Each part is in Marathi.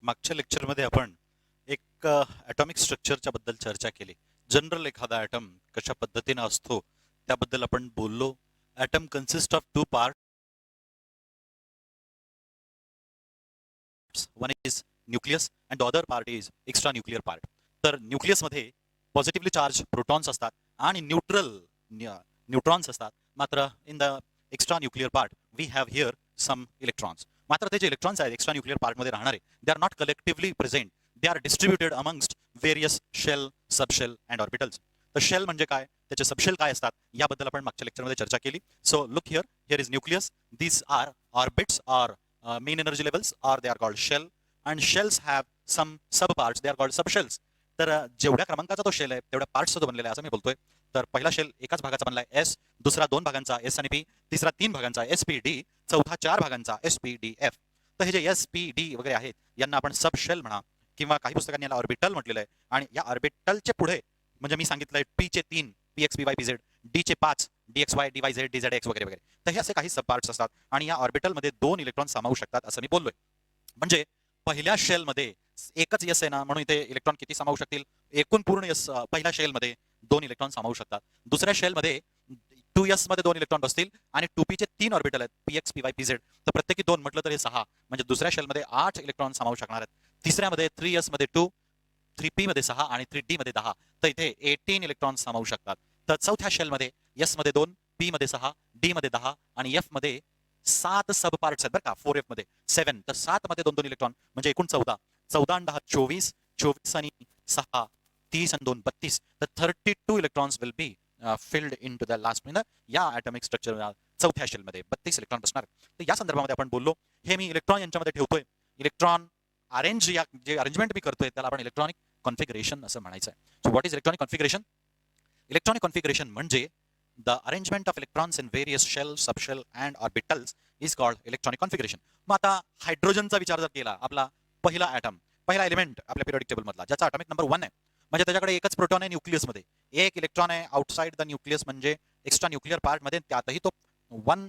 मागच्या लेक्चरमध्ये आपण एक ॲटॉमिक स्ट्रक्चरच्या बद्दल चर्चा केली. जनरल एखादा ॲटम कशा पद्धतीने असतो त्याबद्दल आपण बोललो. Atom consist of two parts, one is nucleus and the other part is extra nuclear part. तर न्यूक्लियसमध्ये पॉझिटिव्हली चार्ज प्रोटॉन्स असतात आणि न्यूट्रल न्यूट्रॉन्स असतात. मात्र in the extra nuclear part we have here some electrons. मात्र ते जे इलेक्ट्रॉन्स आहेत एक्स्ट्रा न्यूक्लियर पार्टमध्ये राहणारे, they are not collectively present, they are distributed amongst various shell, subshell and orbitals. तर शेल म्हणजे काय, त्याचे सबशेल काय असतात याबद्दल आपण मागच्या लेक्चरमध्ये चर्चा केली. So look here, here is nucleus, these are orbits or main energy levels, or they are called shell, and shells have some subparts, they are called subshells. तर जेवढ्या क्रमांकाचा तो शेल आहे तेवढ्या पार्ट्सचा तो बनलेला आहे असं मी बोलतोय. तर पहिला शेल एकाच भागाचा बनलाय एस, दुसरा 2 भागांचा एस आणि पी, तिसरा 3 भागांचा एस पी डी, चौथा 4 भागांचा एस पी डी एफ. तर हे जे एस पी डी वगैरे आहेत यांना आपण सब शेल म्हणा, किंवा काही पुस्तकांनी याला ऑर्बिटल म्हटलेलं आहे. आणि या ऑर्बिटलचे पुढे म्हणजे मी सांगितलंय पी चे 3 P x P Y P Z, D चे 5 D x Y D Y Z D Z x वगैरे वगैरे. तर हे असे काही सब पार्ट्स असतात आणि या ऑर्बिटलमध्ये 2 इलेक्ट्रॉन सामावू शकतात असं मी बोललोय. म्हणजे पहिल्या शेलमध्ये एकच यस आहे ना, म्हणून इथे इलेक्ट्रॉन किती सामावू शकतील, एकूण पूर्ण यस पहिल्या शेलमध्ये 2 इलेक्ट्रॉन सामावू शकतात. दुसऱ्या शेलमध्ये 2s मध्ये 2 इलेक्ट्रॉन बसतील आणि 2p चे 3 ऑर्बिटल आहेत, P x P Y P Z. तर प्रत्येकी 2 म्हटलं तर हे 6, म्हणजे दुसऱ्या शेलमध्ये 8 इलेक्ट्रॉन सामावू शकणार आहेत. तिसऱ्यामध्ये 3s मध्ये 2, 3p मध्ये 6 आणि 3d मध्ये 10. तर इथे 18 इलेक्ट्रॉन सामावू शकतात. तर चौथ्या शेलमध्ये s मध्ये 2, p मध्ये 6, d मध्ये 10 आणि f मध्ये 7 सब पार्ट्स आहेत बरं का. 4f मध्ये 7, तर 7 मध्ये 2 इलेक्ट्रॉन म्हणजे एकूण 14. 14 आणि 10 24, 24 आणि 6 30 आणि 2 32. तर 32 electrons will be filled into the last, म्हणजे या ॲटॉमिक स्ट्रक्चर चौथ्या शेलमध्ये 32 इलेक्ट्रॉन बसणार. तर या संदर्भामध्ये आपण बोललो. हे मी इलेक्ट्रॉन यांच्यामध्ये ठेवतोय. इलेक्ट्रॉन अरेंज, या जे अरेंजमेंट मी करतोय त्याला आपण इलेक्ट्रॉनिक कॉन्फिगरेशन असं म्हणायचं आहे. So what is electronic configuration? Electronic configuration म्हणजे the arrangement of electrons in various shell, subshell and orbitals is called electronic configuration. मग आता हायड्रोजनचा विचार जर केला, आपला पहिला ॲटम, पहिला एलिमेंट आपल्या पिरियडिक टेबल मधला, ज्याचा ॲटॉमिक नंबर 1 आहे, म्हणजे त्याच्याकडे एकच प्रोटॉन आहे न्यूक्लियसमध्ये, एक इलेक्ट्रॉन आहे आउटसाइड द न्यूक्लियस म्हणजे एक्स्ट्रा न्यूक्लियर पार्ट मध्ये, त्यातही तो वन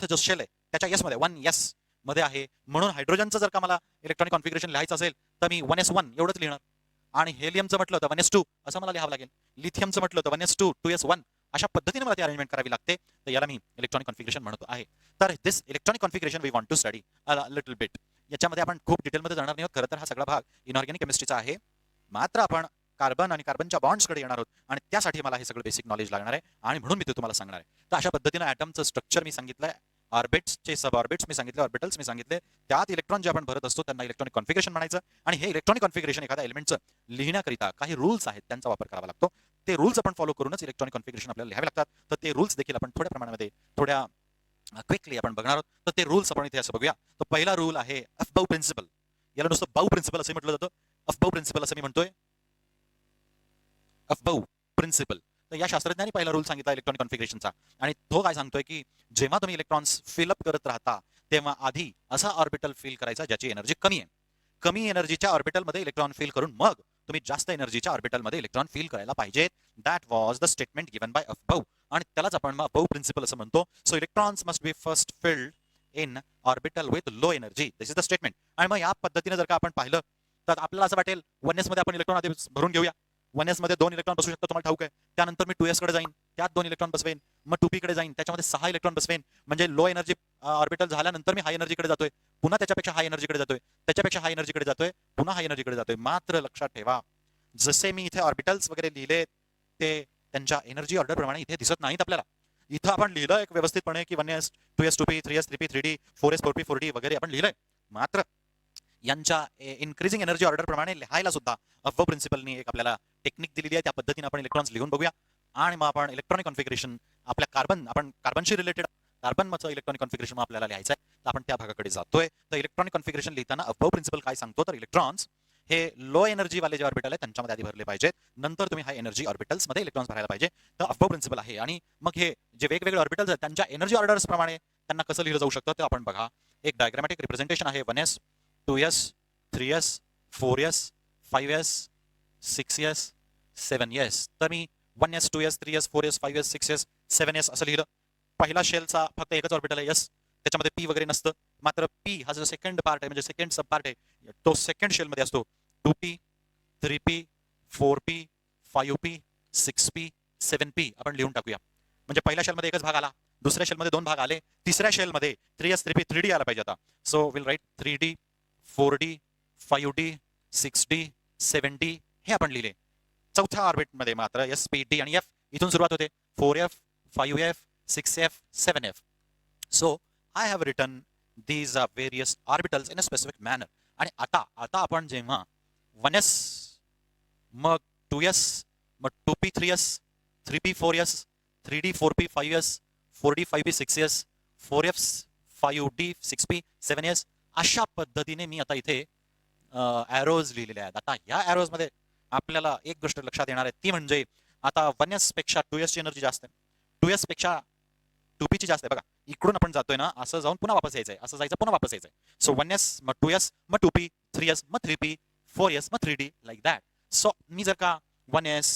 जो शेल आहे त्याच्या यस मध्ये 1s मध्ये आहे. म्हणून हायड्रोजनचं जर का मला इलेक्ट्रॉनिक कॉन्फिगरेशन लिहायचं असेल तर मी 1s1 एवढंच लिहिणार. आणि हेलियमचं म्हटलं तर 1s2 असं मला लिहावं लागेल. लिथियमचं म्हटलं तर 1s2 2s1 अशा पद्धतीने मला ती अरेंजमेंट करावी लागते. तर याला मी इलेक्ट्रॉनिक कॉन्फिगरेशन म्हणतो आहे. तर this electronic configuration we want to study a little bit. याच्यामध्ये आपण खूप डिटेलमध्ये जाणार नाही आहोत. खरं तर हा सगळा भाग इनऑर्गॅनिक केमिस्ट्रीचा आहे. मात्र आपण कार्बन आणि कार्बनच्या बॉन्ड्सकडे येणार आहोत आणि त्यासाठी मला हे सगळं बेसिक नॉलेज लागणार आहे आणि म्हणून मी ते तुम्हाला सांगणार आहे. तर अशा पद्धतीने ॲटमचं स्ट्रक्चर मी सांगितलंय, ऑर्बिट्सचे सब ऑर्बिट्स मी सांगितले, ऑर्बिटल्स मी सांगितले, त्यात इलेक्ट्रॉन जे आपण भरत असतो त्यांना इलेक्ट्रॉनिक कॉन्फिगरेशन म्हणायचं. आणि हे इलेक्ट्रॉनिक कॉन्फिगरेशन एखाद्या एलिमेंटचं लिहिण्याकरिता काही रूल्स आहेत त्यांचा वापर करावा लागतो. ते रूल्स आपण फॉलो करूनच इलेक्ट्रॉनिक कॉन्फिगरेशन आपल्याला लिहावे लागतात. तर ते रूल्स देखील आपण थोड्या प्रमाणामध्ये थोड्या क्विकली आपण बघणार आहोत. तर ते रूल्स आपण इथे असं बघूया. तर पहिला रूल आहे अफबाऊ प्रिन्सिपल. याला नुसतं बाऊ प्रिन्सिपल असं म्हटलं जातं. अफबाऊ प्रिन्सिपल असं मी म्हणतोय, अफबाऊ प्रिन्सिपल. तर या शास्त्रज्ञांनी पहिला रूल सांगितला इलेक्ट्रॉनिक कॉन्फिगरेशनचा, आणि तो काय सांगतोय की जेव्हा तुम्ही इलेक्ट्रॉन्स फिलअप करत राहता तेव्हा आधी असा ऑर्बिटल फिल करायचा ज्याची एनर्जी कमी आहे. कमी एनर्जीच्या ऑर्बिटलमध्ये इलेक्ट्रॉन फिल करून मग तुम्ही जास्त एनर्जीच्या ऑर्बिटलमध्ये इलेक्ट्रॉन फिल करायला पाहिजेत. That was the statement given by Aufbau, आणि त्यालाच आपण मग अफबाऊ प्रिन्सिपल असं म्हणतो. So electrons must be first filled in orbital with low energy, this is the statement. आणि मग या पद्धतीने जर का आपण पाहिलं तर आपल्याला असं वाटेल 1s मध्ये आपण इलेक्ट्रॉन आधी भरून घेऊया. 1s मध्ये 2 इलेक्ट्रॉन बसू शकतो, तुम्हाला ठाऊक आहे. त्यानंतर मी 2s कडे जाईन, त्यात 2 इलेक्ट्रॉन बसवेन, मग 2p कडे जाईन, त्याच्यामध्ये 6 इलेक्ट्रॉन बसवेन. म्हणजे लो एनर्जी ऑर्बिटल झाल्यानंतर मी हाय एनर्जीकडे जातोय, पुन्हा त्याच्यापेक्षा हाय एनर्जीकडे जातोय, त्याच्यापेक्षा हाय एनर्जीकडे जातोय, पुन्हा हाय एनर्जीकडे जातोय. मात्र लक्षात ठेवा, जसे मी इथे ऑर्बिटल्स वगैरे लिहिले ते त्यांच्या एनर्जी ऑर्डर प्रमाणे इथे दिसत नाहीत आपल्याला. इथं आपण लिहिलं एक व्यवस्थितपणे की 1s 2s 2p 3s 3p 3d 4s 4p 4d वगैरे आपण लिहिलंय. मात्र यांच्या इन्क्रीजिंग एनर्जी ऑर्डर प्रमाणे लिहायला सुद्धा अफबाऊ प्रिन्सिपलनी एक आपल्याला टेक्निक दिलेली आहे. त्या पद्धतीने आपण इलेक्ट्रॉन्स लिहून बघूया. आणि मग आपण इलेक्ट्रॉनिक कॉन्फिगरेशन आपल्या आपण कार्बनशी रिलेटेड कार्बनचं इलेक्ट्रॉनिक कॉन्फिगरेशन आपल्याला लिहायचं आहे. तर आपण त्या भागाकडे जातोय. तर इलेक्ट्रॉनिक कॉन्फिगरेशन लिहिताना अफबाऊ प्रिन्सिपल काय सांगतो, तर इलेक्ट्रॉन्स हे लो एनर्जी वाले जे ऑर्बिटल आहे त्यांच्यामध्ये आधी भरले पाहिजेत, नंतर तुम्ही हाय एनर्जी ऑर्बिटल्स मध्ये इलेक्ट्रॉन्स भरायला पाहिजे. तर अफबाऊ प्रिन्सिपल आहे. आणि मग हे जे वेगवेगळे ऑर्बिटल्स आहेत त्यांच्या एनर्जी ऑर्डर्स प्रमाणे त्यांना कसं लिहिलं जाऊ शकतं ते आपण बघा. एक डायग्रामॅटिक रिप्रेझेंटेशन आहे. 1s 2s 3s 4s 5s 6s 7s. तर मी 1s 2s 3s 4s 5s 6s 7s असं लिहिलं. पहिला शेलचा फक्त एकच ऑर्बिटल आहे s, त्याच्यामध्ये पी वगैरे नसतं. मात्र पी हा जो सेकंड पार्ट आहे म्हणजे सेकंड सब पार्ट आहे तो सेकंड शेलमध्ये असतो. 2p 3p 4p 5p 6p 7p आपण लिहून टाकूया. म्हणजे पहिल्या शेलमध्ये एकच भाग आला, दुसऱ्या शेलमध्ये दोन भाग आले, तिसऱ्या शेलमध्ये 3s 3p 3d आला पाहिजे आता. So will write 3d 4d 5d 6d 7d हे आपण लिहिले. चौथ्या ऑर्बिटमध्ये मात्र एस पी डी आणि एफ इथून सुरुवात होते. 4f 5f 6f 7f. So I have written these are various orbitals in a specific manner. आणि आता आपण जेव्हा 1s मग 2s मग 2p 3s 3p 4s 3d 4p 5s 4d 5p 6s 4f 5d 6p 7s अशा पद्धतीने मी आता इथे ॲरोज लिहिलेले आहेत. आता ह्या ॲरोजमध्ये आपल्याला एक गोष्ट लक्षात येणार आहे ती म्हणजे आता 1s पेक्षा 2s ची एनर्जी जास्त आहे, 2s पेक्षा 2p ची जास्त आहे. बघा इकडून आपण जातोय ना, असं जाऊन पुन्हा वापस यायचंय, असं जायचं पुन्हा वापस यायचंय. सो 1s मग 2s मग 2p 3s मग 3p 4s मग 3d लाईक दॅट. सो मी जर का 1s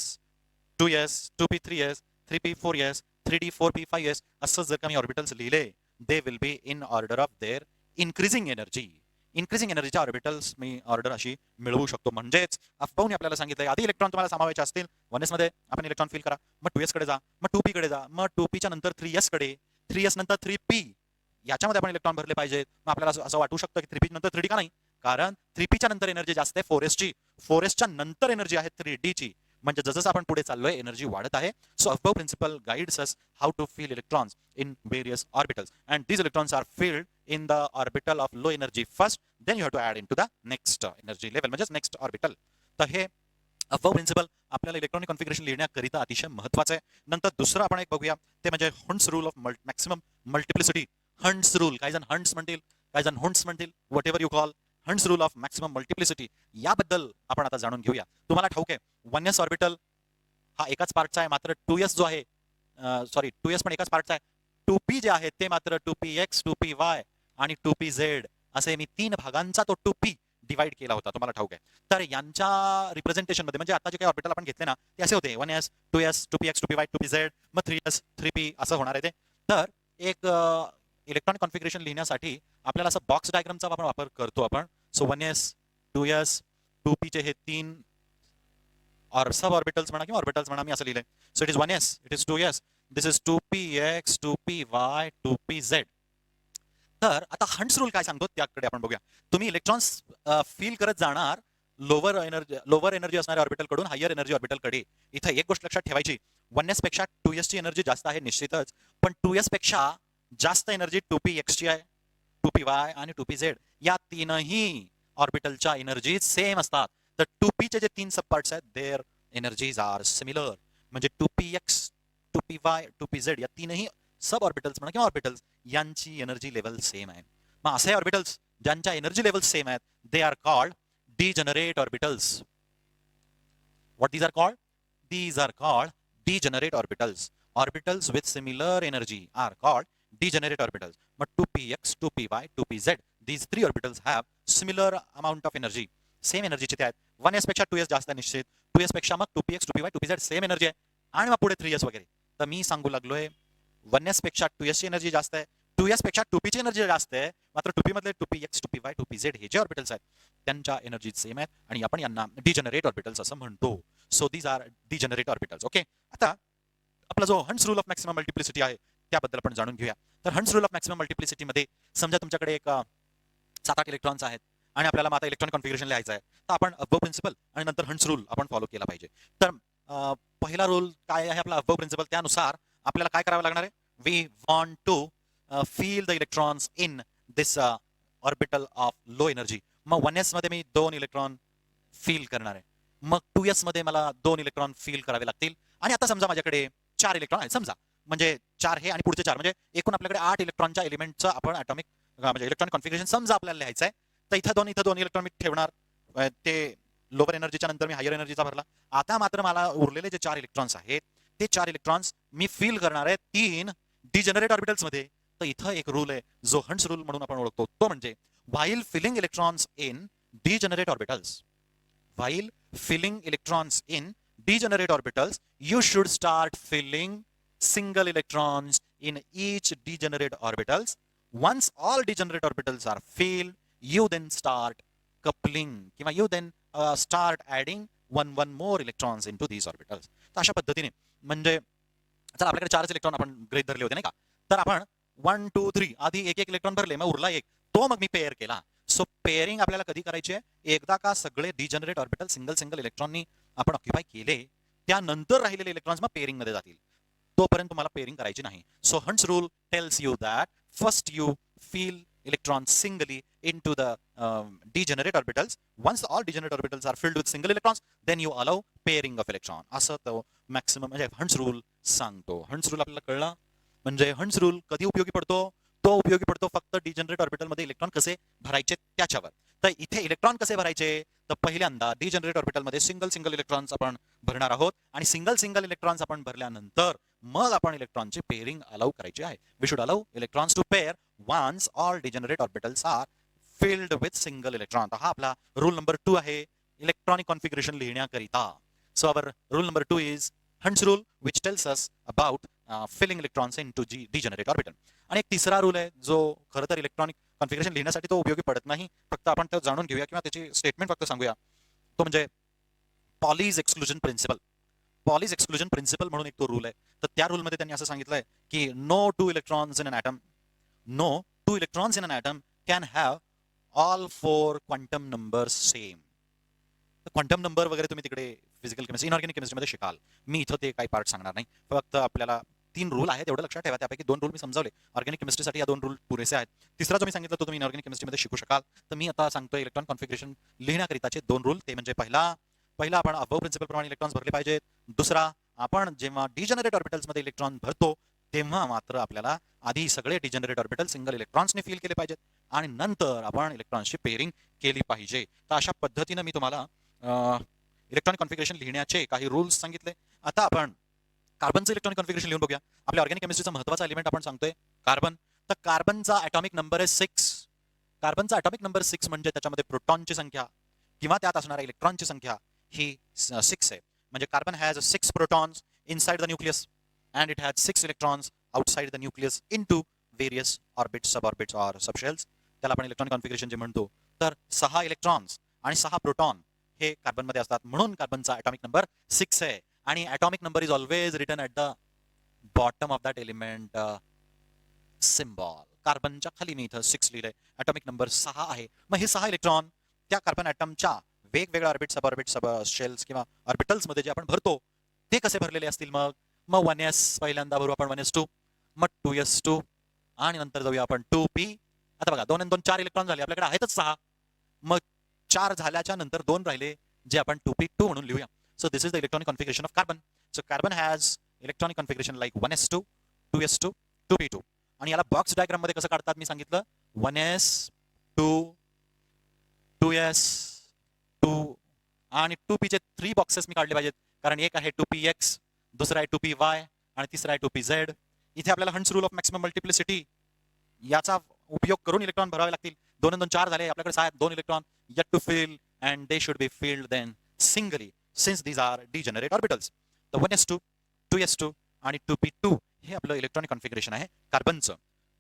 2s 2p 3s 3p 4s 3d 4p 5s असं जर का मी ऑर्बिटल्स लिहिले, they will be in order of their increasing energy. Increasing एनर्जीच्या ऑर्बिटल्स मी ऑर्डर अशी मिळवू शकतो. म्हणजेच अफबाऊने आपल्याला सांगितलंय आधी इलेक्ट्रॉन तुम्हाला समावायचे असतील 1s मध्ये आपण इलेक्ट्रॉन फील करा, मग 2s कडे जा, मग 2p कडे जा, मग 2p च्या नंतर 3s कडे, 3s नंतर 3p याच्यामध्ये आपण इलेक्ट्रॉन भरले पाहिजेत. मग आपल्याला असं वाटू शकतं की 3p नंतर 3d का नाही, कारण 3p च्या नंतर एनर्जी जास्त आहे 4s ची, 4s च्या नंतर एनर्जी आहे 3d ची. म्हणजे जसं आपण पुढे चाललोय एनर्जी वाढत आहे. So Aufbau principle guides us how to fill electrons in various orbitals and these electrons are filled in the orbital of low energy first, then you have to add into the next energy level म्हणजे नेक्स्ट ऑर्बिटल. तर हे अफबाऊ प्रिन्सिपल आपल्याला इलेक्ट्रॉनिक कॉन्फिगरेशन लिहिण्याकरिता अतिशय महत्त्वाचं आहे. नंतर दुसरं आपण एक बघूया ते म्हणजे hunts rule of maximum multiplicity. Hunts rule, काही जण हंट्स म्हणतील, काही जण हुंट्स म्हणतील, what ever you call. Hunts rule of maximum multiplicity याबद्दल आपण आता जाणून घेऊया. तुम्हाला ठाऊक आहे 1s ऑर्बिटल हा एकाच पार्टचा आहे, मात्र 2s जो आहे 2s पण एकाच पार्टचा आहे. 2p जे आहे ते मात्र 2px 2py आणि 2pz असे मी 3 भागांचा तो 2p डिवाइड केला होता, तुम्हाला ठाऊक आहे. तर यांच्या रिप्रेझेंटेशन मध्ये म्हणजे आता जे काही ऑर्बिटल आपण घेतले ना ते असे होते 1s 2s 2px 2py 2pz मग 3s 3p असं होणार आहे ते. तर एक इलेक्ट्रॉनिक कॉन्फिगरेशन लिहिण्यासाठी आपल्याला असं बॉक्स डायग्रामचा आपण वापर करतो आपण. सो 1s 2s 2p चे हे 3 और सब ऑर्बिटल्स म्हणा किंवा ऑर्बिटल्स म्हणा मी असं लिहिलंय. So it is 1s it is 2s this is 2px 2py 2pz. तर आता हंट्स रूल काय सांगतो त्याकडे आपण बघूया. तुम्ही इलेक्ट्रॉन्स फील करत जाणार लोअर एनर्जी असणाऱ्या ऑर्बिटल कडून हायर एनर्जी ऑर्बिटल कडे. इथं एक गोष्ट लक्षात ठेवायची, 1s पेक्षा 2s ची एनर्जी जास्त आहे निश्चितच, पण 2s पेक्षा जास्त एनर्जी 2px ची आहे, 2py आणि 2pz या तीनही ऑर्बिटलच्या एनर्जी सेम असतात. तर 2p चे जे 3 सब पार्ट्स आहेत देअर एनर्जीज आर सिमिलर. म्हणजे 2px 2py 2pz या तीनही सब ऑर्बिटल्स म्हणा किंवा ऑर्बिटल्स यांची एनर्जी लेवल सेम आहे. मग असे ऑर्बिटल्स ज्यांच्या एनर्जी लेवल सेम आहेत they are called degenerate orbitals. What these are called? These are called degenerate orbitals. Orbitals with similar energy are called degenerate orbitals. मग 2px 2py 2pz these 3 orbitals have similar amount of energy. Same एनर्जीचे ते आहेत. 1s पेक्षा 2s जास्त निश्चित, 2s पेक्षा मग 2px 2py 2pz same energy आहे आणि मग पुढे 3s वगैरे. तर मी सांगू लागलोय 1s पेक्षा 2s ची एनर्जी जास्त आहे, 2s पेक्षा 2p ची एनर्जी जास्त आहे, मात्र 2p मधले 2px 2py 2pz हे जे ऑर्बिटल्स आहेत त्यांच्या एनर्जी सेम आहेत आणि आपण यांना डिजनरेट ऑर्बिटल्स असं म्हणतो. So these are degenerate orbitals. Okay, आता आपला जो Hund's rule of maximum multiplicity आहे त्याबद्दल आपण जाणून घेऊया. तर Hund's rule of maximum multiplicity मध्ये समजा तुमच्याकडे एक 7-8 इलेक्ट्रॉन्स आहेत आणि आपल्याला आता इलेक्ट्रॉनिक कॉन्फिगरेशन लिहायचं आहे, तर आपण अबव प्रिन्सिपल आणि नंतर हंट्स रूल आपण फॉलो केला पाहिजे. तर पहिला रूल काय आहे आपला अबव प्रिन्सिपल, त्यानुसार आपल्याला काय करावं लागणार आहे, we want to fill the electrons in this orbital of low energy. मग 1s मध्ये मी 2 इलेक्ट्रॉन फील करणार आहे, मग 2s मध्ये मला 2 इलेक्ट्रॉन फील करावे लागतील. आणि आता समजा माझ्याकडे 4 इलेक्ट्रॉन आहेत समजा, म्हणजे 4 हे आणि पुढचे 4 म्हणजे एकूण आपल्याकडे 8 इलेक्ट्रॉनच्या एलिमेंटचं आपण ॲटॉमिक म्हणजे इलेक्ट्रॉनिक कॉन्फिगरेशन समजा आपल्याला लिहायचं आहे. तर इथं दोन इलेक्ट्रॉन मी ठेवणार, ते लोअर एनर्जीच्या नंतर मी हायर एनर्जीचा भरला. आता मात्र मला उरलेले जे 4 इलेक्ट्रॉन्स आहेत ते 4 इलेक्ट्रॉन्स मी फील करणार आहे 3 डिजनरेट ऑर्बिटल्स मध्ये. तर इथं एक रूल आहे जो हंट्स रूल म्हणून आपण ओळखतो, तो म्हणजे while filling electrons in degenerate orbitals, while filling electrons in degenerate orbitals you should start filling single electrons in each degenerate orbitals once all degenerate orbitals are filled, you then start coupling किंवा you then start adding one more electrons into these orbitals. तर अशा पद्धतीने म्हणजे चला आपल्याकडे 4 इलेक्ट्रॉन आपण गृहीत धरले होते नाही का, तर आपण 1 2 3 आधी एक एक इलेक्ट्रॉन भरले, मग उरला एक, तो मग मी पेअर केला. सो पेअरिंग आपल्याला कधी करायची आहे, एकदा का सगळे डिजनरेट ऑर्बिटल सिंगल सिंगल इलेक्ट्रॉननी आपण ऑक्युपाय केले, त्यानंतर राहिलेले इलेक्ट्रॉन्स मग पेअरिंग मध्ये जातील, तोपर्यंत तुम्हाला पेअरिंग करायची नाही. So hunts rule tells you that first you feel electrons singly into the degenerate orbitals. Once all degenerate orbitals are filled with single electrons, then you allow pairing of electron. असं तो मॅक्सिमम म्हणजे हंट्स रूल सांगतो. हंट्स रूल आपल्याला कळला. म्हणजे हंट्स रूल कधी उपयोगी पडतो, तो उपयोगी पडतो फक्त डिजनरेट ऑर्बिटल मध्ये इलेक्ट्रॉन कसे भरायचे त्याच्यावर. तर इथे इलेक्ट्रॉन कसे भरायचे, तर पहिल्यांदा डिजनरेट ऑर्बिटल मध्ये सिंगल सिंगल इलेक्ट्रॉन्स आपण भरणार आहोत, आणि सिंगल सिंगल इलेक्ट्रॉन्स आपण भरल्यानंतर मग आपण इलेक्ट्रॉनची पेअरिंग अलाउ करायची आहे. We should allow electrons to pair once all degenerate orbitals are filled with single electron. हा आपला रूल नंबर 2 आहे इलेक्ट्रॉनिक कॉन्फिगरेशन लिहिण्याकरिता. So our rule number 2 is Hund's rule which tells us about filling electrons into degenerate orbital. आणि एक तिसरा रूल आहे जो खरं तर इलेक्ट्रॉनिक कॉन्फिगरेशन लिहिण्यासाठी तो उपयोगी पडत नाही, फक्त आपण तो जाणून घेऊया किंवा त्याची स्टेटमेंट फक्त सांगूया. तो म्हणजे Pauli's exclusion principle. Pauli's exclusion principle म्हणून एक तो रूल आहे. तर त्या रूलमध्ये त्यांनी असं सांगितलंय की no two electrons in an atom, no two electrons in an atom can have all four quantum numbers same. Quantum number वगैरे तुम्ही तिकडे फिजिकल केमिस्ट्री इनऑर्गॅनिक केमिस्ट्रीमध्ये शिकाल, मी इथं ते काही पार्ट सांगणार नाही. फक्त आपल्याला 3 रूल आहेत एवढं लक्षात ठेवा. त्यापैकी 2 रूल मी समजावले. ऑर्गॅनिक केमिस्ट्रीसाठी या 2 रूल पुरेसे आहेत. तिसरा जो मी सांगितलं तो तुम्ही इनऑर्गॅनिक केमिस्ट्रीमध्ये शिकू शकाल. तर मी आता सांगतोय इलेक्ट्रॉन कॉन्फिगरेशन लिहिण्याकरिताचे 2 रूल. ते म्हणजे पहिला आपण अबव प्रिन्सिपल प्रमाणे इलेक्ट्रॉन्स भरले पाहिजेत. दुसरा, आपण जेव्हा डिजनरेट ऑर्बिटल्स मध्ये इलेक्ट्रॉन भरतो तेव्हा मात्र आपल्याला आधी सगळे डिजनरेट ऑर्बिटल सिंगल इलेक्ट्रॉन्सने फिल केले पाहिजेत आणि नंतर आपण इलेक्ट्रॉन्सची पेअरिंग केली पाहिजे. तर अशा पद्धतीने मी तुम्हाला इलेक्ट्रॉनिक कॉन्फिगरेशन लिहिण्याचे काही रूल्स सांगितले. आता आपण कार्बनचं इलेक्ट्रॉनिक कॉन्फिगरेशन लिहून बघूया. आपल्या ऑर्गॅनिक केमिस्ट्रीचा महत्त्वाचा एलिमेंट आपण सांगतोय कार्बन. तर कार्बनचा ॲटॉमिक नंबर आहे 6. कार्बनचा ॲटॉमिक नंबर 6 म्हणजे त्याच्यामध्ये प्रोटॉनची संख्या किंवा त्यात असणाऱ्या इलेक्ट्रॉनची संख्या ही 6 आहे. म्हणजे carbon has 6 protons inside the nucleus and it has 6 electrons outside the nucleus into various orbits, suborbits or subshells. त्याला आपण इलेक्ट्रॉनिक कॉन्फिगरेशन जे म्हणतो. तर 6 इलेक्ट्रॉन्स आणि 6 प्रोटॉन हे कार्बन मध्ये असतात, म्हणून कार्बनचा ॲटॉमिक नंबर 6 आहे. आणि atomic number is always written at the bottom of that element symbol. कार्बनच्या खाली मी इथं 6 लिहिलंय, ॲटॉमिक नंबर 6 आहे. मग हे 6 इलेक्ट्रॉन त्या कार्बन ॲटमच्या वेगवेगळ्या ऑर्बिट, सबऑर्बिट, सब शेल्स किंवा ऑर्बिटल्स मध्ये जे आपण भरतो ते कसे भरलेले असतील. मग 1s पहिल्यांदा भरू आपण 1s2, मग 2s2 आणि नंतर जाऊया आपण 2p. आता बघा 2 आणि 2 4 इलेक्ट्रॉन झाले, आपल्याकडे आहेतच 6. मग 4 झाल्याच्या नंतर 2 राहिले जे आपण 2p2 म्हणून लिहूया. So this is the electronic configuration of carbon. So carbon has electronic configuration like 1s2, 2s2, 2p2. आणि याला बॉक्स डायग्राम मध्ये कसं काढतात मी सांगितलं. 1s2, 2s2 आणि 2p चे 3 बॉक्सेस मी काढले पाहिजेत, कारण एक आहे 2px, दुसरा आहे 2py आणि तिसरा आहे 2pz. इथे आपल्याला hunts rule of maximum multiplicity याचा उपयोग करून इलेक्ट्रॉन भरावे लागतील. 2 आणि 2 4 झाले, आपल्याकडे 2 electron yet to fill and they should be filled then singly since these are degenerate orbitals. तर 1s2, 2s2 आणि 2p2 हे आपलं इलेक्ट्रॉनिक कॉन्फिगरेशन आहे कार्बनचं.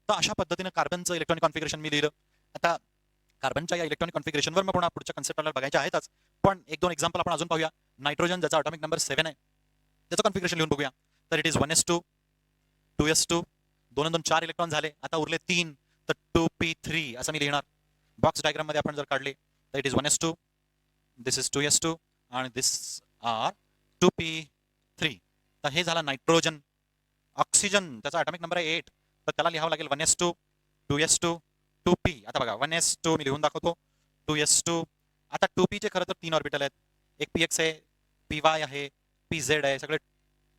तर अशा पद्धतीनं कार्बनचं इलेक्ट्रॉनिक कॉन्फिगरेशन मी लिहिलं. आता कार्बनच्या या इलेक्ट्रॉनिक कॉन्फिगरेशनवर मग पुन्हा पुढच्या कन्सेप्ट आपल्याला बघायच्या आहेतच, पण 1-2 एक्झाम्पल आपण अजून पाहूया. नायट्रोजन ज्याचा ॲटॉमिक नंबर 7 आहे त्याचं कॉन्फिगरेशन लिहून बघूया. तर इट इज 1s2, 2s2, 2 आणि 2 4 इलेक्ट्रॉन झाले, आता उरले 3, तर 2p3 असं मी लिहिणार. बॉक्स डायग्राम मध्ये आपण जर काढले तर it is 1s2, this is 2s2 आणि दिस आर 2p3. तर हे झालं नायट्रोजन. ऑक्सिजन त्याचा ॲटॉमिक नंबर आहे 8, तर त्याला लिहावं लागेल 1s2, 2s2, 2p. आता बघा 1s2 मी लिहून दाखवतो, 2s2. आता 2p चे खरं तर 3 ऑर्बिटल आहेत, एक px आहे, py आहे, pz आहे, सगळे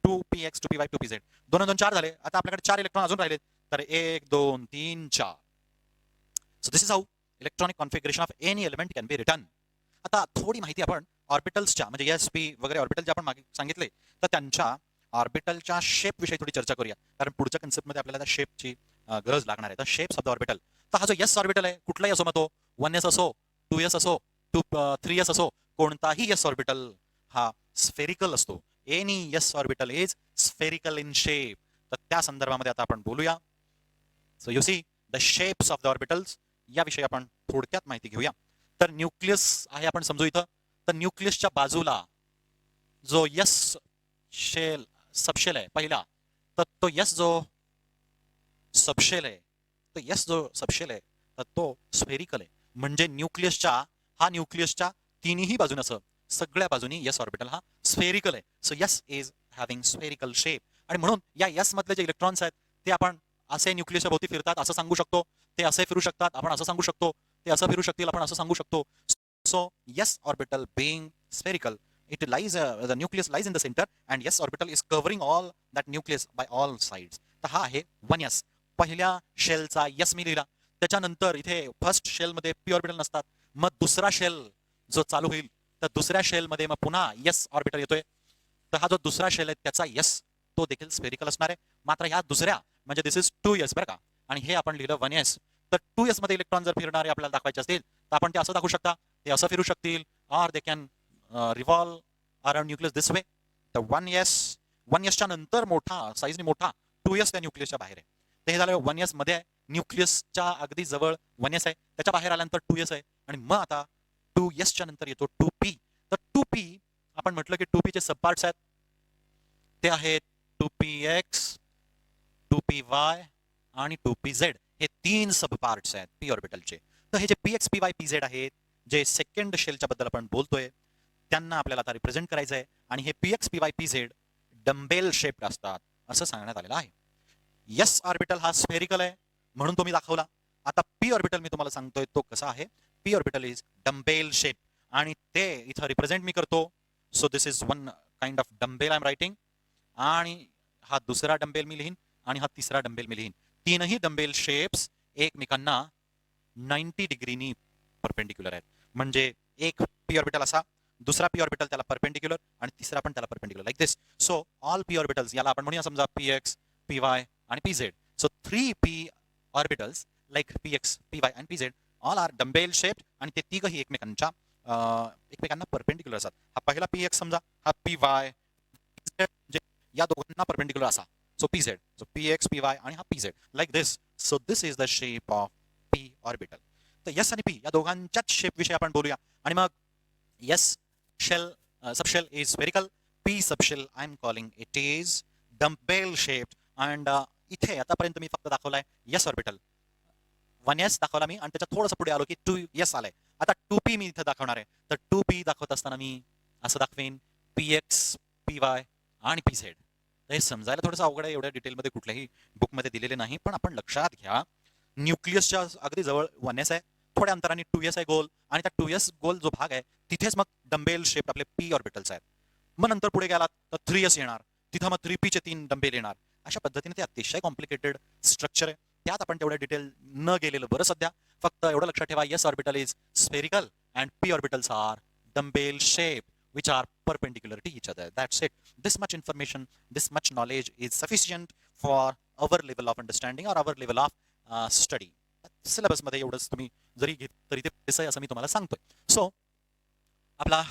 2px, 2py, 2pz. 2 आणि 2 4 झाले, आता आपल्याकडे 4 इलेक्ट्रॉन अजून राहिले, तर 1 2 3 4. So this is how electronic configuration of any element can be return. आता थोडी माहिती आपण ऑर्बिटल्सच्या म्हणजे एस पी वगैरे ऑर्बिटल जे आपण मागे सांगितले तर त्यांच्या ऑर्बिटलच्या शेप विषयी थोडी चर्चा करूया, कारण पुढच्या कन्सेप्टमध्ये आपल्याला त्या शेपची गरज लागणार आहे. तर शेप्स ऑफ द ऑर्बिटल. तर हा जो एस ऑर्बिटल आहे कुठलाही असो, मग तो 1s असो, 2s असो, 3s असो, कोणताही एस ऑर्बिटल हा स्फेरिकल असतो. Any S orbital is spherical in shape. तर त्या संदर्भामध्ये आता आपण बोलूया. So you see the shapes of the orbitals याविषयी आपण थोडक्यात माहिती घेऊया. तर न्यूक्लियस आहे आपण समजू इथं. तर न्यूक्लियसच्या बाजूला जो यस शेल सबशेल आहे पहिला, तर तो यस जो सबशेल आहे, तर यस जो सबशेल आहे तर तो स्फेरिकल आहे. म्हणजे न्यूक्लियसच्या तिन्ही बाजूनं सगळ्या बाजूनी यस ऑर्बिटल हा स्फेरिकल आहे. So yes is having spherical shape. आणि म्हणून या यस मधले जे इलेक्ट्रॉन्स आहेत ते आपण असे न्यूक्लियसच्या भोवती फिरतात असं सांगू शकतो, ते असे फिरू शकतात आपण असं सांगू शकतो, ते असं फिरू शकतील आपण असं सांगू शकतो. So yes orbital being spherical, it lies the nucleus lies in the center and s orbital is covering all that nucleus by all sides. तर हा आहे 1s. पहिल्या शेलचा यस मी लिहिला. त्याच्यानंतर इथे फर्स्ट शेल मध्ये पी ऑर्बिटल नसतात. मग दुसरा शेल जो चालू होईल तर दुसऱ्या शेल मध्ये मग पुन्हा यस ऑर्बिटल येतोय. तर हा जो दुसरा शेल आहे त्याचा यस तो देखील स्फेरिकल असणार आहे. मात्र ह्या दुसऱ्या म्हणजे दिस इज 2s बरं का, आणि हे आपण लिहिलं 1s. तर 2s मध्ये इलेक्ट्रॉन जर फिरणारे आपल्याला दाखवायचे असतील तर आपण ते असं दाखवू शकता, ते असं फिरू शकतील, or they can revolve around nucleus this way. तर 1s च्या नंतर मोठा साईजने मोठा 2s त्या न्यूक्लियसच्या बाहेर आहे. तर हे झालं 1s मध्ये आहे, न्यूक्लियसच्या अगदी जवळ 1s आहे, त्याच्या बाहेर आल्यानंतर 2s आहे. आणि मग आता 2s च्या नंतर येतो 2p. तर 2p आपण म्हटलं की 2p चे सब पार्ट्स आहेत, ते आहेत 2px, 2py आणि 2pz. हे 3 सब पार्ट्स आहेत पी ऑर्बिटलचे. तर हे जे px, py, pz आहेत, जे सेकंड शेलच्या बद्दल आपण बोलतोय, त्यांना आपल्याला आता रिप्रेझेंट करायचं आहे. आणि हे px, py, pz dumbbell shaped असतात असं सांगण्यात आलेलं आहे. यस ऑर्बिटल हा स्फेरिकल आहे म्हणून तो मी दाखवला. आता पी ऑर्बिटल मी तुम्हाला सांगतोय तो कसा आहे. P orbital is dumbbell shape आणि ते इथं रिप्रेझेंट मी करतो. So this is one kind of dumbbell I am writing, आणि हा दुसरा डम्बेल मी लिहीन आणि हा तिसरा डम्बेल मी लिहीन. तीनही डम्बेल शेप्स एकमेकांना 90 डिग्रीनी परपेंडिक्युलर आहेत. म्हणजे एक पी ऑर्बिटल असा, दुसरा पी ऑर्बिटल त्याला परपेंडिक्युलर आणि तिसरा पण त्याला perpendicular like this. So all P orbitals याला आपण म्हणूया समजा px, py आणि pz. So 3 p orbitals like px, py आणि pz all are dumbbell shaped आणि ते तिघही एकमेकांना परपेंडिक्युलर असतात. हा पहिला px समजा, हा py म्हणजे या दोघांना परपेंडिक्युलर असा. So pz, so px, py आणि हा pz like this. So this is the shape of p orbital. तर यस आणि p या दोघांच्याच शेप विषयी आपण बोलूया. आणि मग S shell subshell is spherical, p subshell I am calling it is dumbbell shaped. And इथे आतापर्यंत मी फक्त दाखवलाय यस ऑर्बिटल, 1s दाखवला मी आणि त्याच्या थोडंसं पुढे आलो की 2s आलाय. आता 2p मी इथे दाखवणार आहे. तर 2p दाखवत असताना मी असं दाखवेन px, py आणि pz. तर हे समजायला थोडंसं अवघड आहे, एवढ्या डिटेलमध्ये कुठल्याही बुकमध्ये दिलेले नाही. पण आपण लक्षात घ्या, न्यूक्लियसच्या अगदी जवळ 1s आहे, थोड्या अंतराने 2s आहे गोल, आणि त्या 2s गोल जो भाग आहे तिथेच मग डम्बेल शेप आपले p ऑर्बिटल्स आहेत. मग नंतर पुढे गेलात तर 3s येणार, तिथं मग 3p चे 3 डम्बेल येणार. अशा पद्धतीने ते अतिशय कॉम्प्लिकेटेड स्ट्रक्चर आहे. त्यात आपण तेवढ्या डिटेल न गेलेलं बरं सध्या. फक्त एवढं लक्षात ठेवा, S orbital is spherical and p orbitals are dumbbell shape which are perpendicular to each other. That's it. This much information, this much knowledge is sufficient for our level of understanding or our level of study. Syllabus मध्ये एवढंच तुम्ही जरी घेत तरी ते पुरेसं आहे असं मी तुम्हाला सांगतोय. सो आपला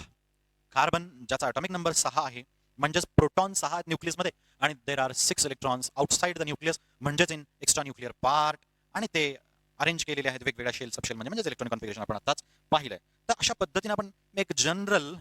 कार्बन ज्याचा ॲटॉमिक नंबर 6 आहे, म्हणजेच प्रोटॉन 6 आहेत न्यूक्लियसमध्ये आणि there are 6 electrons outside the nucleus म्हणजेच इन एक्स्ट्रा न्यूक्लियर पार्ट, आणि ते अरेंज केलेले आहेत वेगवेगळ्या शेल सबशेल म्हणजे इलेक्ट्रॉनिक कॉन्फिगरेशन आपण आताच पाहिलंय. तर अशा पद्धतीने आपण एक जनरल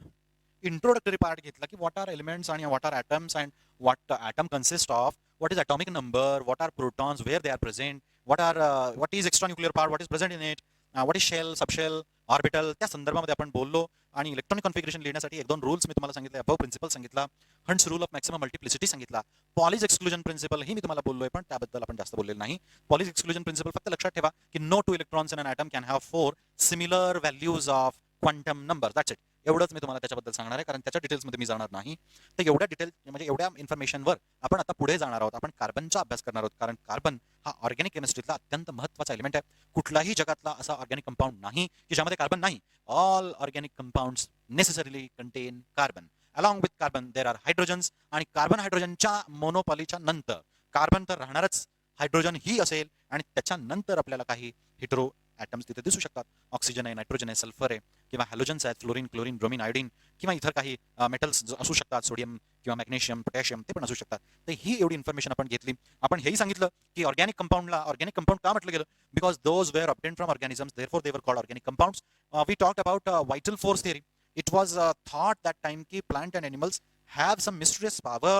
इंट्रोडक्टरी पार्ट घेतला की व्हॉट आर एलिमेंट्स आणि what are atoms and what atom consist of, what is atomic number, what are protons, where they are present, what is extra nuclear part, what is present in it, what is shell, subshell, orbital, त्या संदर्भामध्ये आपण बोललो. आणि इलेक्ट्रॉनिक कॉन्फिगरेशन लिहिण्यासाठी 1-2 रूल्स मी तुम्हाला सांगितले. अबव प्रिन्सिपल सांगितला, hunts rule of maximum multiplicity सांगितला, पॉलिज एक्सक्लुजन प्रिन्सिपल ही मी तुम्हाला बोललोय, पण त्याबद्दल आपण जास्त बोललेलं नाही. पॉलिज एक्सक्लुजन प्रिन्सिपल फक्त लक्षात ठेवा की no 2 electrons in an atom can have 4 similar values of quantum number. That's it. एवढंच मी तुम्हाला त्याच्याबद्दल सांगणार आहे, कारण त्याच्या डिटेल्समध्ये मी जाणार नाही. तर एवढ्या डिटेल म्हणजे एवढ्या इन्फॉर्मेशनवर आपण आता पुढे जाणार आहोत. आपण कार्बनचा अभ्यास करणार आहोत, कारण कार्बन हा ऑर्गॅनिक केमिस्ट्रीतला अत्यंत महत्त्वाचा एलिमेंट आहे. कुठलाही जगातला असा ऑर्गॅनिक कंपाऊंड नाही की ज्यामध्ये कार्बन नाही. All organic compounds necessarily content carbon. Along with carbon there are hydrogens, आणि कार्बन हायड्रोजनच्या मोनोपॉलीच्या नंतर कार्बन तर राहणारच, हायड्रोजन ही असेल, आणि त्याच्यानंतर आपल्याला काही हेटेरो ॲटम्स तिथे दिसू शकतात. ऑक्सिजन आहे, नायट्रोजन आहे, सल्फर आहे, किंवा हॅलोजन्स आहेत, फ्लोरीन, क्लोरीन, ब्रोमीन, आयोडीन, किंवा इतर काही मेटल्स असू शकतात, सोडियम किंवा मॅग्नेशियम, पोटॅशियम ते पण असू शकतात. तर ही एवढी इन्फॉर्मेशन आपण घेतली. आपण हेही सांगितलं की ऑर्गॅनिक कंपाऊंड का म्हटलं गेलं, because those were obtained from organisms, therefore they were called organic compounds. We talked about vital force theory. It was thought that time ki plant and animals have some mysterious power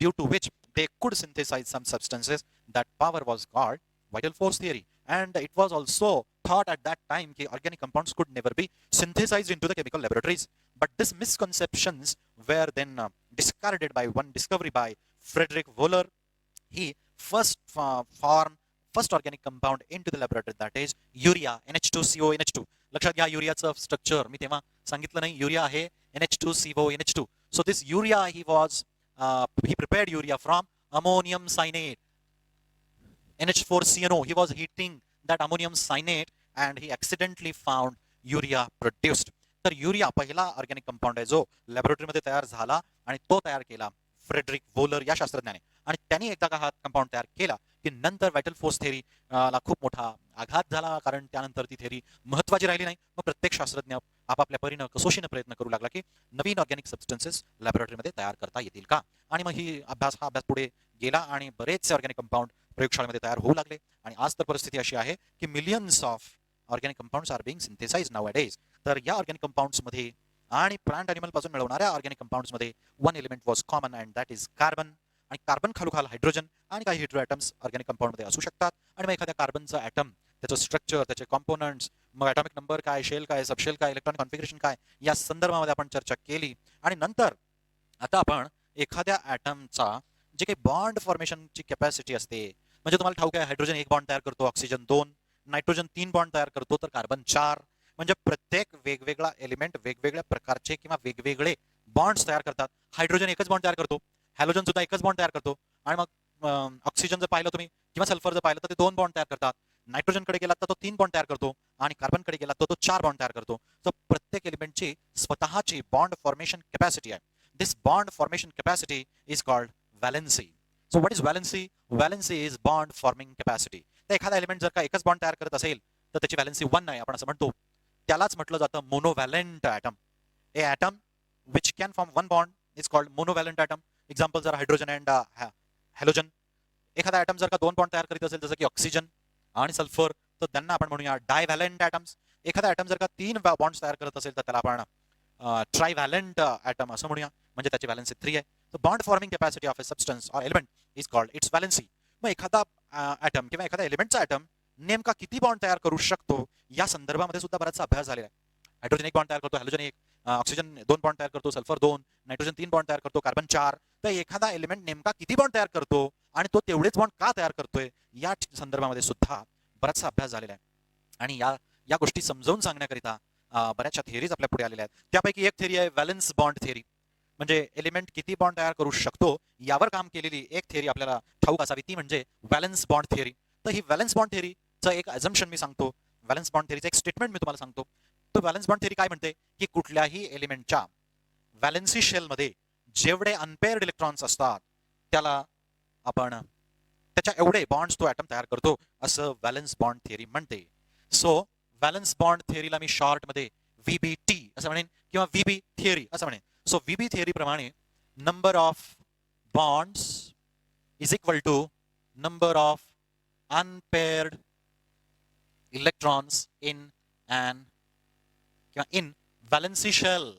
due to which they could synthesize some substances. That power was called vital force theory. And it was also thought at that time that organic compounds could never be synthesized into the chemical laboratories. But these misconceptions were then discarded by one discovery by Frederick Wöhler. He formed first organic compound into the laboratory, that is urea, NH2CONH2. लक्षात घ्या, युरियाचं स्ट्रक्चर मी तेव्हा सांगितलं नाही. युरिया आहे NH2CONH2. So this urea he prepared urea from ammonium cyanate, NH4CNO. He was heating that ammonium cyanate and he accidentally found urea produced. तर युरिया पहिला ऑर्गॅनिक कंपाऊंड आहे जो लॅबोरेटरीमध्ये तयार झाला आणि तो तयार केला फ्रेडरिक वोलर या शास्त्रज्ञाने. आणि त्यांनी एकदा का हा कंपाऊंड तयार केला की नंतर व्हायटल फोर्स थेअरी ला खूप मोठा आघात झाला, कारण त्यानंतर ती थेअरी महत्वाची राहिली नाही. मग प्रत्येक शास्त्रज्ञ आपापल्या परीनं कसोशीनं प्रयत्न करू लागला की नवीन ऑर्गॅनिक सबस्टन्सेस लॅबोरेटरीमध्ये तयार करता येतील का. आणि मग हा अभ्यास पुढे गेला आणि बरेचसे ऑर्गॅनिक कंपाऊंड प्रयोगशाळेमध्ये तयार होऊ लागले. आणि आज तर परिस्थिती अशी आहे की millions of organic compounds are being synthesize nowadays. तर या ऑर्गॅनिक कंपाऊंड्समध्ये आणि प्लांट अॅनिमल पासून मिळवणाऱ्या ऑर्गॅनिक कंपाऊंड्समध्ये one element was common and that is carbon. आणि कार्बन खालोखाल हायड्रोजन आणि काही हेट्रो ॲटम्स ऑर्गॅनिक कंपाऊंडमध्ये असू शकतात. आणि मग एखाद्या कार्बनचं ॲटम, त्याचं स्ट्रक्चर, त्याचे कॉम्पोनंट्स, मग ॲटॉमिक नंबर काय, शेल काय, सबशेल काय, इलेक्ट्रॉनिक कॉन्फिगरेशन काय, या संदर्भामध्ये आपण चर्चा केली. आणि नंतर आता आपण एखाद्या ॲटमचा जे काही बॉन्ड फॉर्मेशनची कॅपॅसिटी असते, म्हणजे तुम्हाला ठाऊक आहे हायड्रोजन 1 बॉन्ड तयार करतो, ऑक्सिजन 2, नायट्रोजन 3 बॉन्ड तयार करतो, तर कार्बन 4. म्हणजे प्रत्येक वेगवेगळा एलिमेंट वेगवेगळ्या प्रकारचे किंवा वेगवेगळे बॉन्ड्स तयार करतात. हायड्रोजन एकच बॉन्ड तयार करतो, हॅलोजन सुद्धा एकच बॉन्ड तयार करतो. आणि मग ऑक्सिजन जर पाहिलं तुम्ही किंवा सल्फर जर पाहिलं तर ते 2 बॉन्ड तयार करतात. नायट्रोजनकडे गेलात तर तो 3 बॉन्ड तयार करतो आणि कार्बनकडे गेलात तर तो 4 बॉन्ड तयार करतो. तर प्रत्येक एलिमेंटची स्वतःची बॉन्ड फॉर्मेशन कॅपॅसिटी आहे. This bond formation capacity is called valency. So what is valency? Valency is bond forming capacity. तर एखादा एलिमेंट जर का एकच बॉन्ड तयार करत असेल तर त्याची व्हॅलेन्सी 1 आहे, आपण असं म्हणतो. त्यालाच म्हटलं जातं monovalent atom. A atom which can form 1 bond is called monovalent atom. Example जर हायड्रोजन अँड हॅलोजन. एखादा ॲटम जर का 2 बॉन्ड तयार करीत असेल जसं की ऑक्सिजन आणि सल्फर, तर त्यांना आपण म्हणूया डायव्हॅलेंट ॲटम्स. एखादा ॲटम जर का 3 बॉन्ड्स तयार करत असेल तर त्याला आपण ट्रायव्हॅलेंट ॲटम असं म्हणूया, म्हणजे त्याची व्हॅलेन्सी 3 आहे. तर bond forming capacity of a substance or element is called its valency. मग एखादा ॲटम किंवा एखादा एलिमेंटचा ॲटम नेमका किती बॉन्ड तयार करू शकतो या संदर्भामध्ये सुद्धा बराचसा अभ्यास झालेला आहे. हायड्रोजन 1 बॉन्ड तयार करतो, हॅलोजन 1, ऑक्सिजन 2 बॉन्ड तयार करतो, सल्फर 2, नायट्रोजन 3 बॉन्ड तयार करतो, कार्बन 4. तर एखादा एलिमेंट नेमका किती बॉन्ड तयार करतो आणि तो तेवढेच बॉन्ड का तयार करतोय या संदर्भामध्ये सुद्धा बराचसा अभ्यास झालेला आहे. आणि या गोष्टी समजावून सांगण्याकरिता बऱ्याचशा थिअरीज आपल्या पुढे आलेल्या आहेत. त्यापैकी एक थिअरी आहे व्हॅलेन्स बॉन्ड थिअरी. म्हणजे एलिमेंट किती बॉन्ड तयार करू शकतो यावर काम केलेली एक थिअरी आपल्याला ठाऊक असावी, ती म्हणजे व्हॅलेन्स बॉन्ड थिअरी. तर ही व्हॅलेन्स बॉन्ड थिअरीचं एक अझम्पशन मी सांगतो, व्हॅलेन्स बॉन्ड थिअरीचं एक स्टेटमेंट मी तुम्हाला सांगतो. तर व्हॅलेन्स बॉन्ड थिअरी काय म्हणते की कुठल्याही एलिमेंटच्या व्हॅलेन्सी शेलमध्ये जेवढे अनपेअर्ड इलेक्ट्रॉन्स असतात त्याला आपण त्याच्या एवढे बॉन्ड्स तो ॲटम तयार करतो, असं व्हॅलेन्स बॉन्ड थिअरी म्हणते. सो व्हॅलेन्स बॉन्ड थिअरीला मी शॉर्टमध्ये VBT असं म्हणेन किंवा VB थिअरी असं म्हणेन. सो VB थिअरी प्रमाणे number of bonds is equal to number of unpaired electrons in valency shell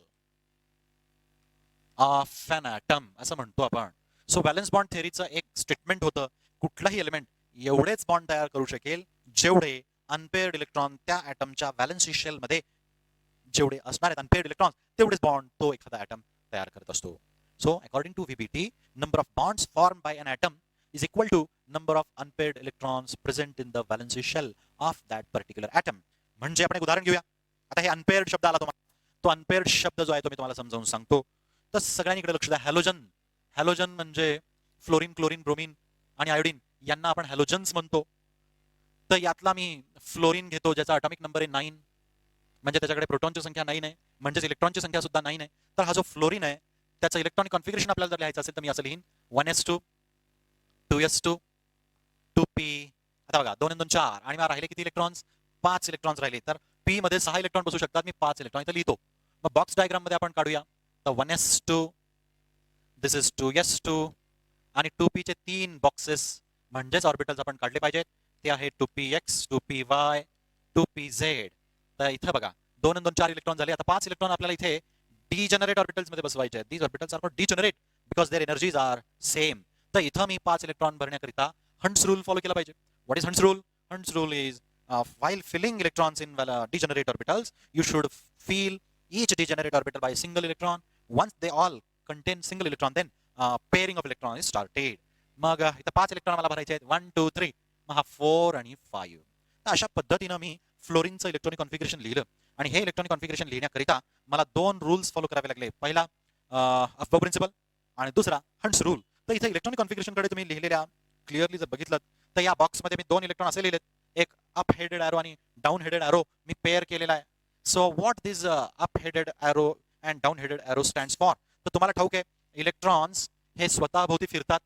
of an atom असं म्हणतो आपण. सो व्हॅलेन्स बॉन्ड थिअरीचं एक स्टेटमेंट होतं, कुठलाही एलिमेंट एवढेच बॉन्ड तयार करू शकेल जेवढे अनपेअर्ड इलेक्ट्रॉन त्या ॲटमच्या व्हॅलेन्सी शेलमध्ये जेवढे असणार आहेत अनपेअर्ड इलेक्ट्रॉन्स तेवढेच बॉन्ड तो एखादा ॲटम तयार करत असतो. So according to VBT, number of bonds formed by an atom is equal to number of unpaired electrons present in the valence shell of that particular atom. म्हणजे आपण एक उदाहरण घेऊया. आता हे अनपेअर्ड शब्द आला तुम्हाला, तो अनपेअर्ड शब्द जो आहे तो मी तुम्हाला समजावून सांगतो. तर सगळ्यांनी इकडे लक्ष द्या. हॅलोजन म्हणजे फ्लोरीन, क्लोरीन, ब्रोमीन आणि आयोडीन यांना आपण हॅलोजन्स म्हणतो. तर यातला मी फ्लोरीन घेतो ज्याचा अटॉमिक नंबर आहे 9, म्हणजे त्याच्याकडे प्रोटॉनची संख्या 9 आहे, म्हणजेच इलेक्ट्रॉनची संख्या सुद्धा 9 आहे. तर हा जो फ्लोरीन आहे त्याचं इलेक्ट्रॉनिक कॉन्फिगरेशन आपल्याला जर लिहायचं असेल तर मी असं लिहीन 1s2 2s2 2p. आता बघा 2 आणि 2 4 आणि मला राहिले किती इलेक्ट्रॉन्स? 5 इलेक्ट्रॉन्स राहिले. तर p मध्ये 6 इलेक्ट्रॉन बसू शकतात, मी 5 इलेक्ट्रॉन इथं लिहितो. मग बॉक्स डायग्राम मध्ये आपण काढूया तर 1s2, दिस इज 2s2 आणि 2p चे 3 बॉक्सेस म्हणजेच ऑर्बिटल्स आपण काढले पाहिजेत. ते आहे 2px, 2py, 2pz. तर इथं बघा 2 आणि 2 4 इलेक्ट्रॉन झाले. आता 5 इलेक्ट्रॉन आपल्याला इथे डिजनरेट ऑर्बिटल्स मध्ये बसवायचे आहेत. These orbitals are not degenerate because their energies are same. तर इथं मी 5 इलेक्ट्रॉन भरण्याकरिता हंट्स रूल फॉलो केला पाहिजे. What is Hund's rule? Hund's rule is while filling electrons in degenerate orbitals, you should fill each degenerate orbital by a single electron. Once they all contain single electron, then pairing of electron is started. मग इथं 5 इलेक्ट्रॉन मला भरायचे आहेत. 1 2 3. मग हा 4 आणि 5. तर अशा पद्धतीनं मी फ्लोरीनचं इलेक्ट्रॉनिक कॉन्फिगरेशन लिहिलं आणि हे इलेक्ट्रॉनिक कॉन्फिगरेशन लिहिण्याकरिता मला 2 रूल्स फॉलो करावे लागले. पहिला अफबाऊ प्रिन्सिपल आणि दुसरा हंट्स रूल. तर इथे इलेक्ट्रॉनिक कॉन्फिगरेशनकडे तुम्ही लिहिलेल्या क्लिअरली जर बघितलं तर या बॉक्समध्ये मी 2 इलेक्ट्रॉन असे लिहिलेत. एक अप हेडेड ॲरो आणि डाऊन हेडेड ॲरो मी पेअर केलेला आहे. So what this up headed arrow and down headed arrow stands for? तर तुम्हाला ठाऊक आहे इलेक्ट्रॉन्स हे स्वतःभोवती फिरतात.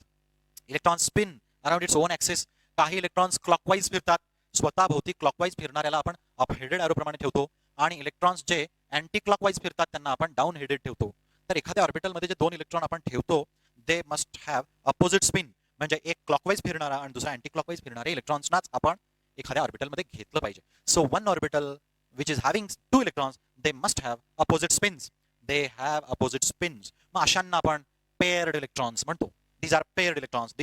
Electrons spin around its own axis. काही इलेक्ट्रॉन्स क्लॉकवाईज फिरतात. स्वतःभोवती क्लॉकवाईज फिरणाऱ्याला आपण अप हेडेड ॲरो प्रमाणे ठेवतो आणि इलेक्ट्रॉन्स जे अँटी क्लॉकवाईज फिरतात त्यांना आपण डाऊन हेडेड ठेवतो. तर एखाद्या ऑर्बिटलमध्ये जे 2 इलेक्ट्रॉन आपण ठेवतो दे मस्ट हॅव अपोजिट स्पिन. म्हणजे एक क्लॉकवाईज फिरणारा आणि दुसरा अँटी क्लॉकवाईज फिरणारे इलेक्ट्रॉन्सनाच आपण एखाद्या ऑर्बिटलमध्ये घेतलं पाहिजे. So one orbital which is having 2 electrons they must have opposite spins. They have opposite spins. मग अशांना आपण पेअर्ड इलेक्ट्रॉन्स म्हणतो. These are paired electrons.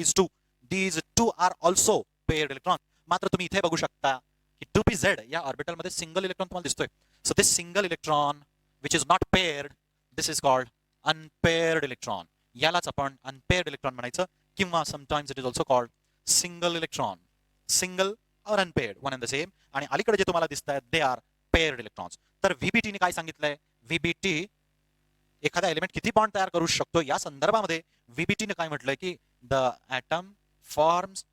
These two are also paired electron. मात्र तुम्ही इथे बघू शकता की 2pz या ऑर्बिटलमध्ये सिंगल इलेक्ट्रॉन तुम्हाला दिसतोय. So this single electron which is not paired, this is called unpaired electron. यालाच आपण अनपेअर्ड इलेक्ट्रॉन म्हणायचं किंवा sometimes it is also called single electron. Single और unpaired one and the same. आणि अलीकडे जे तुम्हाला दिसत आहेत दे आर पेअर्ड इलेक्ट्रॉन्स. तर व्हीबीटीने काय सांगितलंय? व्हीबीटी एखादा एलिमेंट किती बॉन्ड तयार करू शकतो या संदर्भामध्ये व्हीबीटीने काय म्हटलंय की the atom forms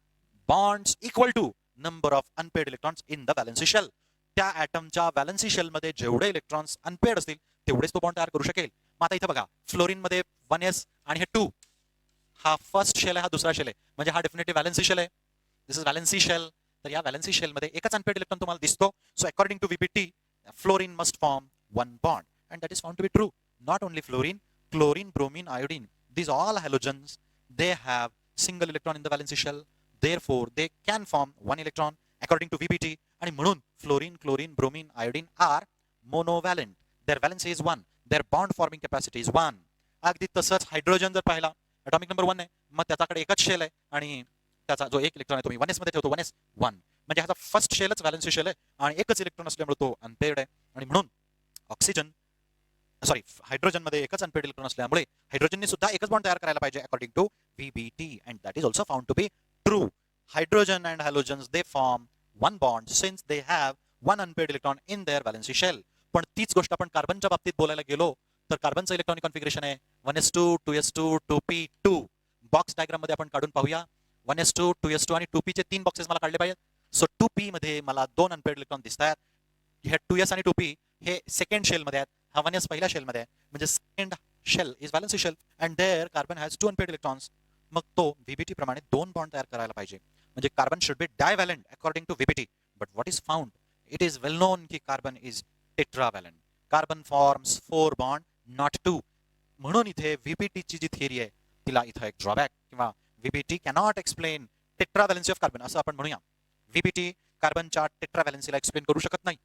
bonds equal to number of unpaired electrons in the valency shell. त्या ॲटमच्या व्हॅलेन्सी शेलमध्ये जेवढे इलेक्ट्रॉन्स अनपेड असतील तेवढेच तो बॉन्ड तयार करू शकेल. मग आता इथं बघा फ्लोरीनमध्ये 1s आणि हे 2, हा फर्स्ट शेल आहे, हा दुसरा शेल आहे. म्हणजे हा डेफिनेटली व्हॅलेन्सी शेल आहे. This is valency shell. तर या व्हॅलेन्सी शेलमध्ये एकच अनपेड इलेक्ट्रॉन तुम्हाला दिसतो. So according to VBT fluorine must form 1 bond and that is found to be true. Not only fluorine, chlorine, bromine, iodine, these all halogens, they have single electron in the valence shell. Therefore, they can form 1 electron according to VBT. आणि म्हणून fluorine, chlorine, bromine, iodine are monovalent. Their valence is 1. Their bond forming capacity is 1. अगदी तसंच हायड्रोजन जर पाहिला atomic number 1 आहे, मग त्याच्याकडे एकच शेल आहे आणि त्याचा जो एक इलेक्ट्रॉन आहे तुम्ही 1s मध्ये ठेवतो. 1s 1 म्हणजे ह्याचा फर्स्ट शेलच व्हॅलेन्सी शेल आहे आणि एकच इलेक्ट्रॉन असल्यामुळे तो अनपेड आहे. आणि म्हणून हायड्रोजन मध्ये एकच अनपेड इलेक्ट्रॉन असल्यामुळे हायड्रोजनने सुद्धा एकच बॉन्ड तयार करायला पाहिजे according to VBT. And that is also found to be true. Hydrogen and halogens they form 1 bond since they have 1 unpaired electron in their valency shell. पण तीच गोष्ट आपण कार्बनच्या बाबतीत बोलायला गेलो तर कार्बनचं इलेक्ट्रॉनिक कॉन्फिगरेशन आहे 1s2 2s2 2p2. Box diagram मध्ये आपण काढून पाहूया. 1s2 2s2 आणि 2p चे 3 बॉक्सेस मला काढले पाहिजेत. सो 2p मध्ये मला 2 अनपेड इलेक्ट्रॉन दिसत आहेत. हे 2s आणि 2p हे सेकंड शेल मध्ये आहेत. हा 1s पहिल्या शेल मध्ये आहे. म्हणजे second shell is valency shell and there carbon has 2 unpaired electrons. मग तो व्हीबीटी प्रमाणे 2 बॉन्ड तयार करायला पाहिजे. म्हणजे carbon should be divalent according to VBT. But what is found? It is well known की carbon is tetravalent. Carbon forms 4 bond not 2. म्हणून इथे व्हीबीटीची जी थिअरी आहे तिला इथं एक ड्रॉबॅक किंवा व्हीबीटी कॅनॉट एक्सप्लेन टेट्राव्हॅलेन्सी ऑफ कार्बन असं आपण म्हणूया. व्हीबीटी कार्बनच्या टेट्राव्हॅलेन्सीला एक्सप्लेन करू शकत नाही.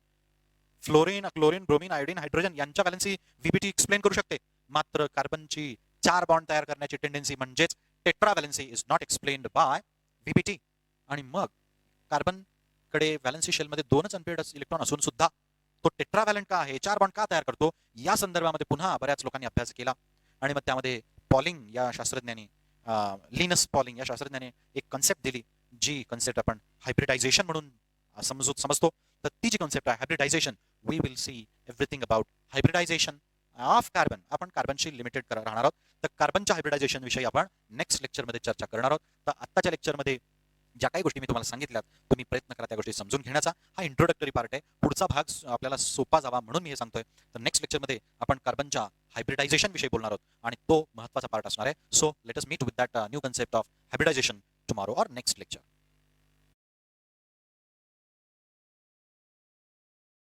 Fluorine, chlorine, bromine, iodine, hydrogen यांच्या व्हॅलेन्सी व्हीबीटी एक्सप्लेन करू शकते. मात्र कार्बनची 4 बॉन्ड तयार करण्याची टेंडन्सी म्हणजेच टेट्राव्हॅलेन्सी इज नॉट एक्सप्लेन्ड बाय व्हीबीटी. आणि मग कार्बनकडे व्हॅलेन्सी शेलमध्ये 2च अनपेड इलेक्ट्रॉन असून सुद्धा तो टेट्राव्हॅलेंट का आहे, 4 बॉन्ड का तयार करतो, या संदर्भामध्ये पुन्हा बऱ्याच लोकांनी अभ्यास केला. आणि मग त्यामध्ये पॉलिंग या शास्त्रज्ञांनी लिनस पॉलिंग या शास्त्रज्ञाने एक कन्सेप्ट दिली, जी कन्सेप्ट आपण हायब्रिडायझेशन म्हणून समजतो. तर ती जी कन्सेप्ट आहे hybridization, we will see everything about hybridization of carbon. आपण कार्बनशी लिमिटेड राहणार आहोत. तर कार्बनच्या हायब्रिडायझेशन विषयी आपण नेक्स्ट लेक्चरमध्ये चर्चा करणार आहोत. तर आत्ताच्या लेक्चरमध्ये ज्या काही गोष्टी मी तुम्हाला सांगितल्यात तुम्ही प्रयत्न करा त्या गोष्टी समजून घेण्याचा. हा इंट्रोडक्टरी पार्ट आहे. पुढचा भाग आपल्याला सोपा जावा म्हणून मी हे सांगतोय. तर नेक्स्ट लेक्चरमध्ये आपण कार्बनच्या हायब्रिडायझेशन विषयी बोलणार आहोत आणि तो महत्त्वाचा पार्ट असणार आहे. So let us meet with that new concept of hybridization tomorrow or next lecture.